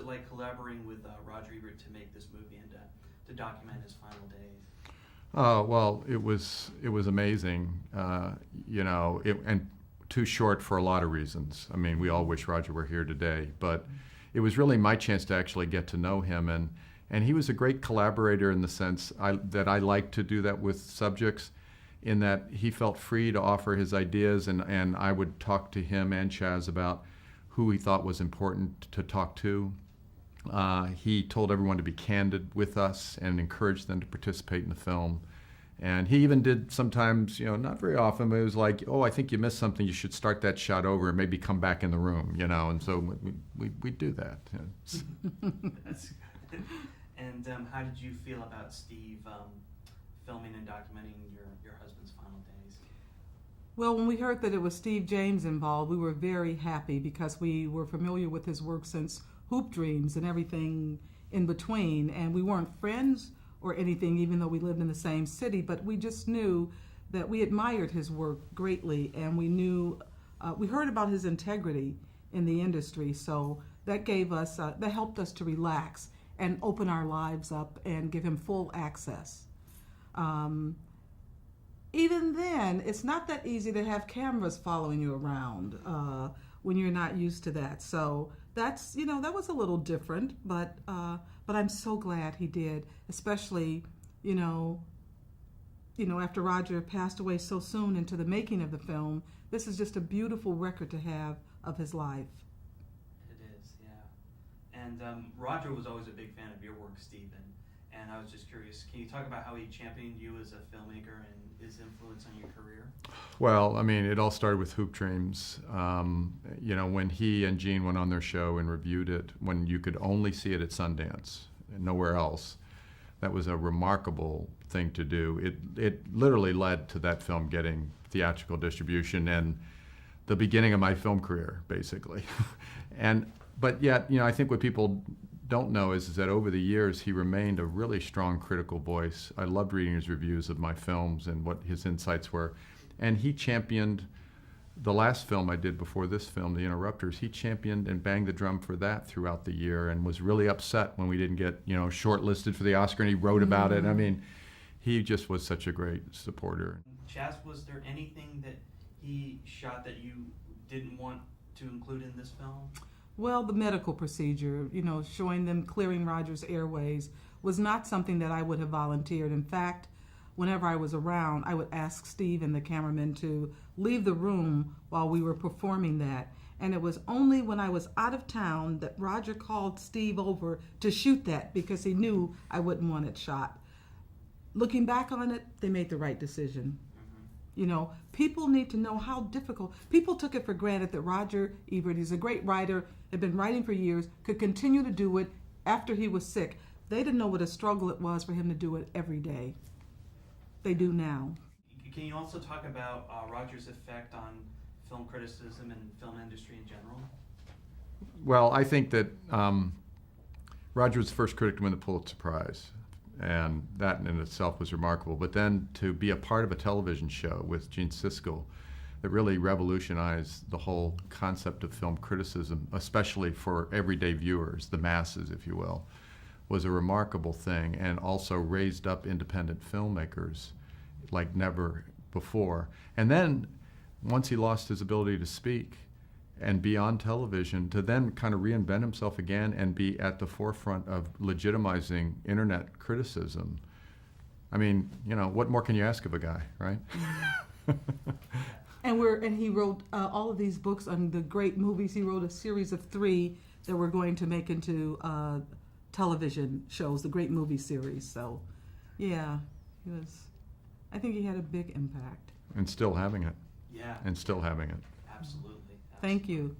like collaborating with Roger Ebert to make this movie and to document his final days? Well, it was amazing, and too short for a lot of reasons. I mean, we all wish Roger were here today, but it was really my chance to actually get to know him, and he was a great collaborator in the sense that I like to do that with subjects, in that he felt free to offer his ideas, and I would talk to him and Chaz about who he thought was important to talk to. He told everyone to be candid with us and encouraged them to participate in the film. And he even did sometimes, not very often, but it was like, oh, I think you missed something. You should start that shot over and maybe come back in the room, And so we do that. That's good. And how did you feel about Steve filming and documenting your husband's final days? Well, when we heard that it was Steve James involved, we were very happy because we were familiar with his work since Hoop Dreams and everything in between, and we weren't friends or anything, even though we lived in the same city, but we just knew that we admired his work greatly, and we knew, we heard about his integrity in the industry, so that gave us, that helped us to relax and open our lives up and give him full access. Even then, it's not that easy to have cameras following you around when you're not used to that. So that's, that was a little different, but I'm so glad he did, especially, after Roger passed away so soon into the making of the film. This is just a beautiful record to have of his life. It is, yeah. And Roger was always a big fan of your work, Stephen. And I was just curious, can you talk about how he championed you as a filmmaker and his influence on your career? Well, I mean, it all started with Hoop Dreams. When he and Gene went on their show and reviewed it, when you could only see it at Sundance and nowhere else, that was a remarkable thing to do. It literally led to that film getting theatrical distribution and the beginning of my film career, basically. But yet, I think what people don't know is that over the years he remained a really strong critical voice. I loved reading his reviews of my films and what his insights were. And he championed the last film I did before this film, The Interrupters. He championed and banged the drum for that throughout the year and was really upset when we didn't get, shortlisted for the Oscar, and he wrote about it. I mean, he just was such a great supporter. Chaz, was there anything that he shot that you didn't want to include in this film? Well, the medical procedure, showing them clearing Roger's airways was not something that I would have volunteered. In fact, whenever I was around, I would ask Steve and the cameraman to leave the room while we were performing that. And it was only when I was out of town that Roger called Steve over to shoot that because he knew I wouldn't want it shot. Looking back on it, they made the right decision. People need to know how difficult. People took it for granted that Roger Ebert, he's a great writer, had been writing for years, could continue to do it after he was sick. They didn't know what a struggle it was for him to do it every day. They do now. Can you also talk about Roger's effect on film criticism and film industry in general? Well, I think that Roger was the first critic to win the Pulitzer Prize. And that in itself was remarkable. But then to be a part of a television show with Gene Siskel that really revolutionized the whole concept of film criticism, especially for everyday viewers, the masses, if you will, was a remarkable thing, and also raised up independent filmmakers like never before. And then once he lost his ability to speak and be on television, to then kind of reinvent himself again and be at the forefront of legitimizing internet criticism. I mean, what more can you ask of a guy, right? And he wrote all of these books on the great movies. He wrote a series of 3 that we're going to make into television shows, the great movie series. So, yeah, I think he had a big impact. And still having it. Yeah. And still having it. Absolutely. Thank you.